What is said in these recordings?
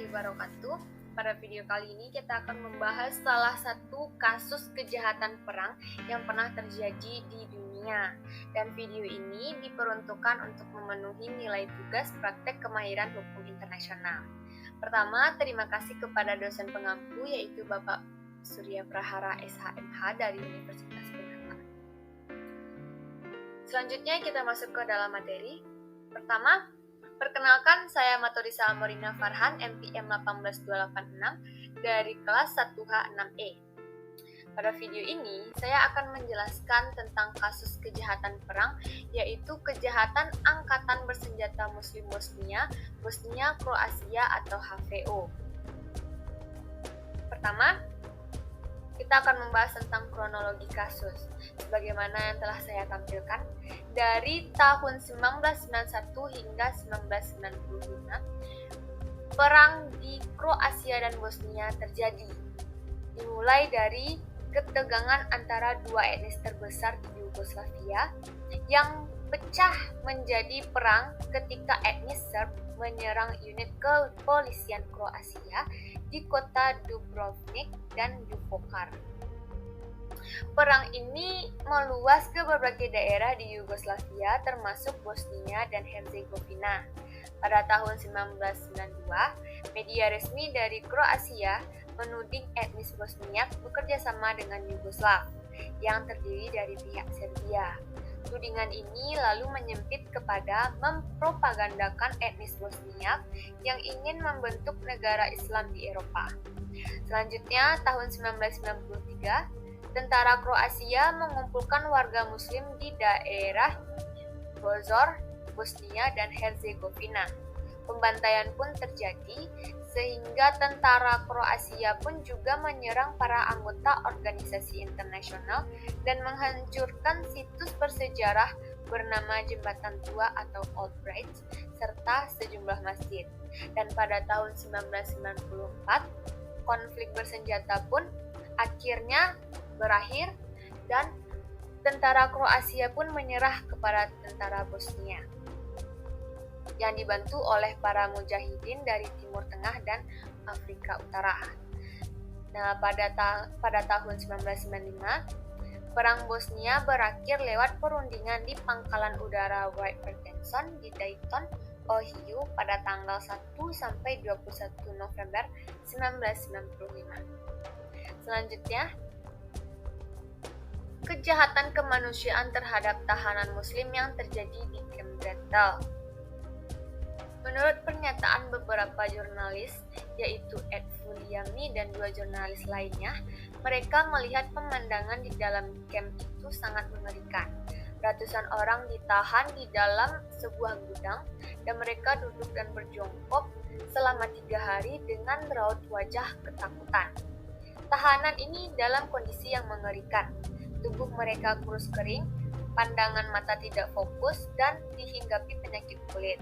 warahmatullahi wabarakatuh. Pada video kali ini kita akan membahas salah satu kasus kejahatan perang yang pernah terjadi di dunia. Dan video ini diperuntukkan untuk memenuhi nilai tugas praktek kemahiran hukum internasional. Pertama, terima kasih kepada dosen pengampu yaitu Bapak Surya Prahara SHMH dari Universitas Unhata. Selanjutnya kita masuk ke dalam materi. Pertama, perkenalkan, saya Maturisa Amorina Farhan, MPM 18286 dari kelas 1H6E. Pada video ini, saya akan menjelaskan tentang kasus kejahatan perang, yaitu kejahatan Angkatan Bersenjata Muslim Bosnia, Kroasia atau HVO. Pertama, kita akan membahas tentang kronologi kasus. Sebagaimana yang telah saya tampilkan, dari tahun 1991 hingga 1995, perang di Kroasia dan Bosnia terjadi. Dimulai dari ketegangan antara dua etnis terbesar di Yugoslavia yang pecah menjadi perang ketika etnis Serb menyerang unit kepolisian Kroasia di kota Dubrovnik dan Vukovar. Perang ini meluas ke berbagai daerah di Yugoslavia termasuk Bosnia dan Herzegovina. Pada tahun 1992, media resmi dari Kroasia menuding etnis Bosniak bekerja sama dengan Yugoslav yang terdiri dari pihak Serbia. Tudingan ini lalu menyempit kepada mempropagandakan etnis Bosniak yang ingin membentuk negara Islam di Eropa. Selanjutnya, tahun 1993, tentara Kroasia mengumpulkan warga Muslim di daerah Bozor, Bosnia dan Herzegovina. Pembantaian pun terjadi, sehingga tentara Kroasia pun juga menyerang para anggota organisasi internasional dan menghancurkan situs bersejarah bernama Jembatan Tua atau Old Bridge, serta sejumlah masjid. Dan pada tahun 1994, konflik bersenjata pun akhirnya berakhir dan tentara Kroasia pun menyerah kepada tentara Bosnia yang dibantu oleh para mujahidin dari Timur Tengah dan Afrika Utara. Nah, pada tahun 1995, perang Bosnia berakhir lewat perundingan di pangkalan udara Wright-Patterson di Dayton, Ohio pada tanggal 1 sampai 21 November 1995. Selanjutnya, kejahatan kemanusiaan terhadap tahanan muslim yang terjadi di Camp Brettel. Menurut pernyataan beberapa jurnalis, yaitu Ed Vuliami dan dua jurnalis lainnya, mereka melihat pemandangan di dalam camp itu sangat mengerikan. Ratusan orang ditahan di dalam sebuah gudang, dan mereka duduk dan berjongkok selama 3 hari dengan raut wajah ketakutan. Tahanan ini dalam kondisi yang mengerikan. Tubuh mereka kurus kering, pandangan mata tidak fokus, dan dihinggapi penyakit kulit.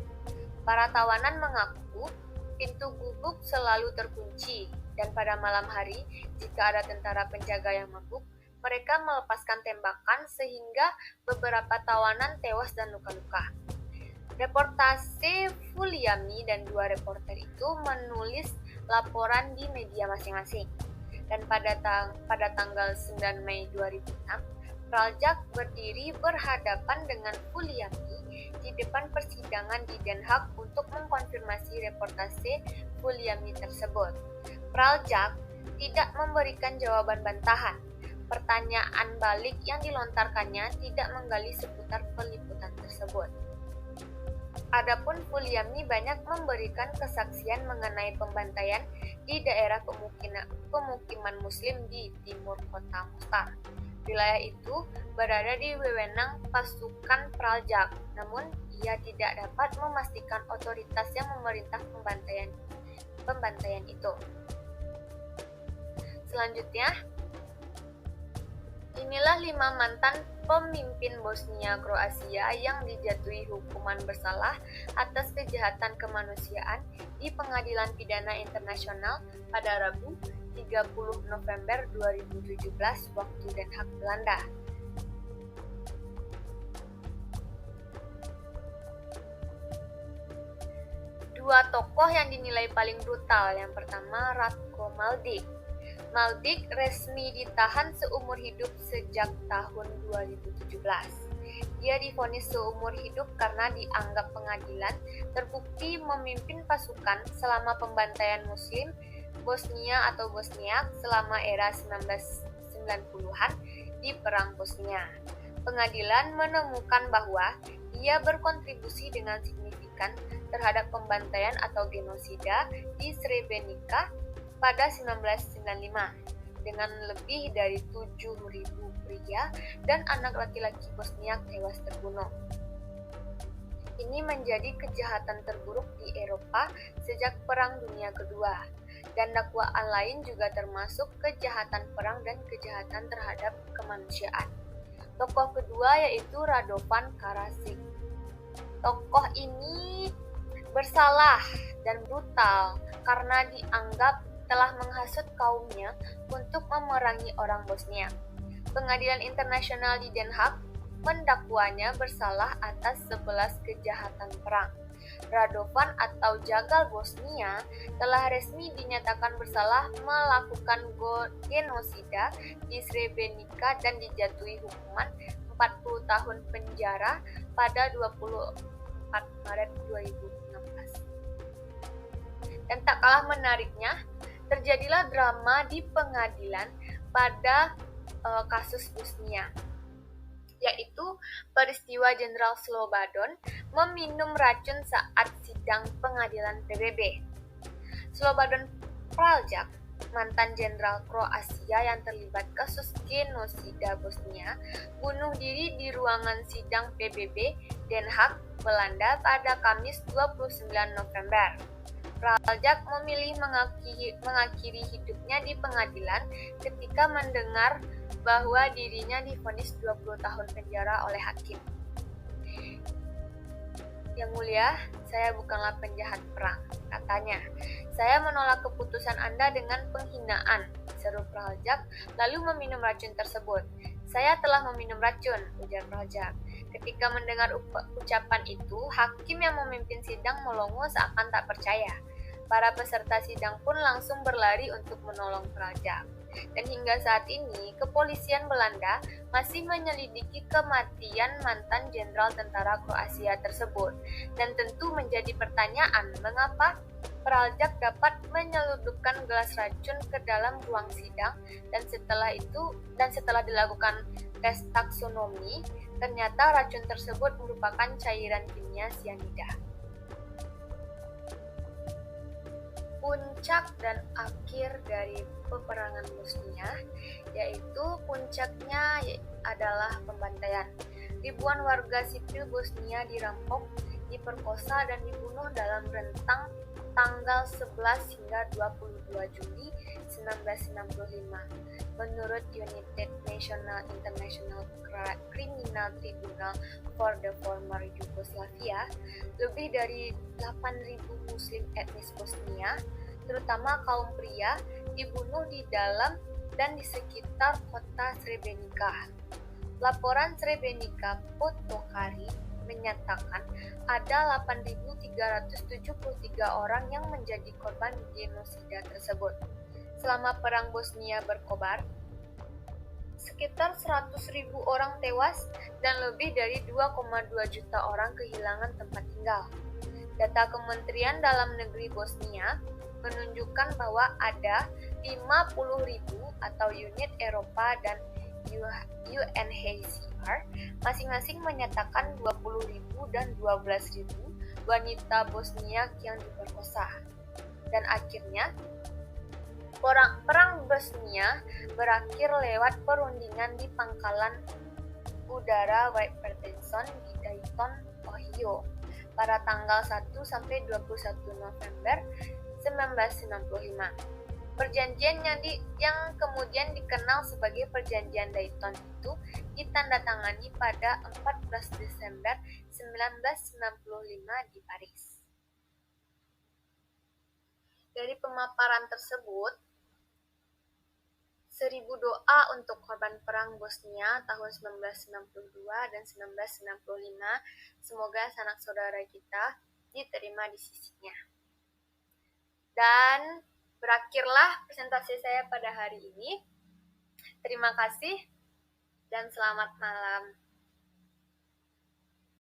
Para tawanan mengaku pintu gubuk selalu terkunci, dan pada malam hari, jika ada tentara penjaga yang mabuk, mereka melepaskan tembakan sehingga beberapa tawanan tewas dan luka-luka. Reportase Vuliami dan dua reporter itu menulis laporan di media masing-masing. Dan pada tanggal 9 Mei 2006, Praljak berdiri berhadapan dengan Vuliami di depan persidangan di Den Haag untuk mengkonfirmasi reportase Vuliami tersebut. Praljak tidak memberikan jawaban bantahan. Pertanyaan balik yang dilontarkannya tidak menggali seputar peliputan tersebut. Adapun Vuliami banyak memberikan kesaksian mengenai pembantaian di daerah pemukiman Muslim di timur kota Mostar. Wilayah itu berada di wewenang pasukan Praljak, namun ia tidak dapat memastikan otoritas yang memerintah pembantaian itu. Selanjutnya, inilah 5 mantan pemimpin Bosnia Kroasia yang dijatuhi hukuman bersalah atas kejahatan kemanusiaan di Pengadilan Pidana Internasional pada Rabu 30 November 2017 waktu Den Haag, Belanda. dua tokoh yang dinilai paling brutal. Yang pertama, Ratko Mladic. Mladic resmi ditahan seumur hidup sejak tahun 2017. Dia divonis seumur hidup karena dianggap pengadilan terbukti memimpin pasukan selama pembantaian Muslim Bosnia atau Bosniak selama era 1990-an di Perang Bosnia. Pengadilan menemukan bahwa ia berkontribusi dengan signifikan terhadap pembantaian atau genosida di Srebrenica pada 1995 dengan lebih dari 7.000 pria dan anak laki-laki Bosniak tewas terbunuh. Ini menjadi kejahatan terburuk di Eropa sejak Perang Dunia Kedua, dan dakwaan lain juga termasuk kejahatan perang dan kejahatan terhadap kemanusiaan. Tokoh kedua yaitu Radovan Karadzic. Tokoh ini bersalah dan brutal karena dianggap telah menghasut kaumnya untuk memerangi orang Bosnia. Pengadilan internasional di Den Haag mendakwanya bersalah atas 11 kejahatan perang. Radovan atau Jagal Bosnia telah resmi dinyatakan bersalah melakukan genosida di Srebrenica dan dijatuhi hukuman 40 tahun penjara pada 24 Maret 2016. Dan tak kalah menariknya, terjadilah drama di pengadilan pada kasus Bosnia, yaitu peristiwa Jenderal Slobodan meminum racun saat sidang pengadilan PBB. Slobodan Praljak, mantan jenderal Kroasia yang terlibat kasus genosida Bosnia, bunuh diri di ruangan sidang PBB Den Haag, Belanda pada Kamis 29 November. Praljak memilih mengakhiri hidupnya di pengadilan ketika mendengar bahwa dirinya divonis 20 tahun penjara oleh hakim. Yang mulia, saya bukanlah penjahat perang, katanya. Saya menolak keputusan Anda dengan penghinaan, seru Praljak, lalu meminum racun tersebut. Saya telah meminum racun, ujar Praljak. Ketika mendengar ucapan itu, hakim yang memimpin sidang melongo seakan tak percaya. Para peserta sidang pun langsung berlari untuk menolong Praljak. Dan hingga saat ini, kepolisian Belanda masih menyelidiki kematian mantan jenderal tentara Kroasia tersebut. Dan tentu menjadi pertanyaan mengapa Praljak dapat menyelundupkan gelas racun ke dalam ruang sidang dan setelah dilakukan tes taksonomi, ternyata racun tersebut merupakan cairan kimia sianida. Puncak dan akhir dari peperangan Bosnia, yaitu puncaknya adalah pembantaian. Ribuan warga sipil Bosnia dirampok, diperkosa dan dibunuh dalam rentang tanggal 11 hingga 22 Juli 1965. Menurut United Nations International Criminal Tribunal for the Former Yugoslavia, lebih dari 8.000 Muslim etnis Bosnia, terutama kaum pria, dibunuh di dalam dan di sekitar kota Srebrenica. Laporan Srebrenica Potokari menyatakan ada 8.373 orang yang menjadi korban genosida tersebut. Selama Perang Bosnia berkobar, sekitar 100.000 orang tewas dan lebih dari 2,2 juta orang kehilangan tempat tinggal. Data Kementerian Dalam Negeri Bosnia menunjukkan bahwa ada 50.000 atau unit Eropa dan UNHCR masing-masing menyatakan 20.000 dan 12.000 wanita Bosnia yang diperkosa. Dan akhirnya, Perang Bosnia berakhir lewat perundingan di pangkalan udara Wright-Patterson di Dayton, Ohio pada tanggal 1 sampai 21 November 1995. Perjanjian yang kemudian dikenal sebagai Perjanjian Dayton itu ditandatangani pada 14 Desember 1995 di Paris. Dari pemaparan tersebut, 1000 doa untuk korban perang Bosnia tahun 1992 dan 1995, semoga sanak saudara kita diterima di sisinya. Dan berakhirlah presentasi saya pada hari ini. Terima kasih dan selamat malam.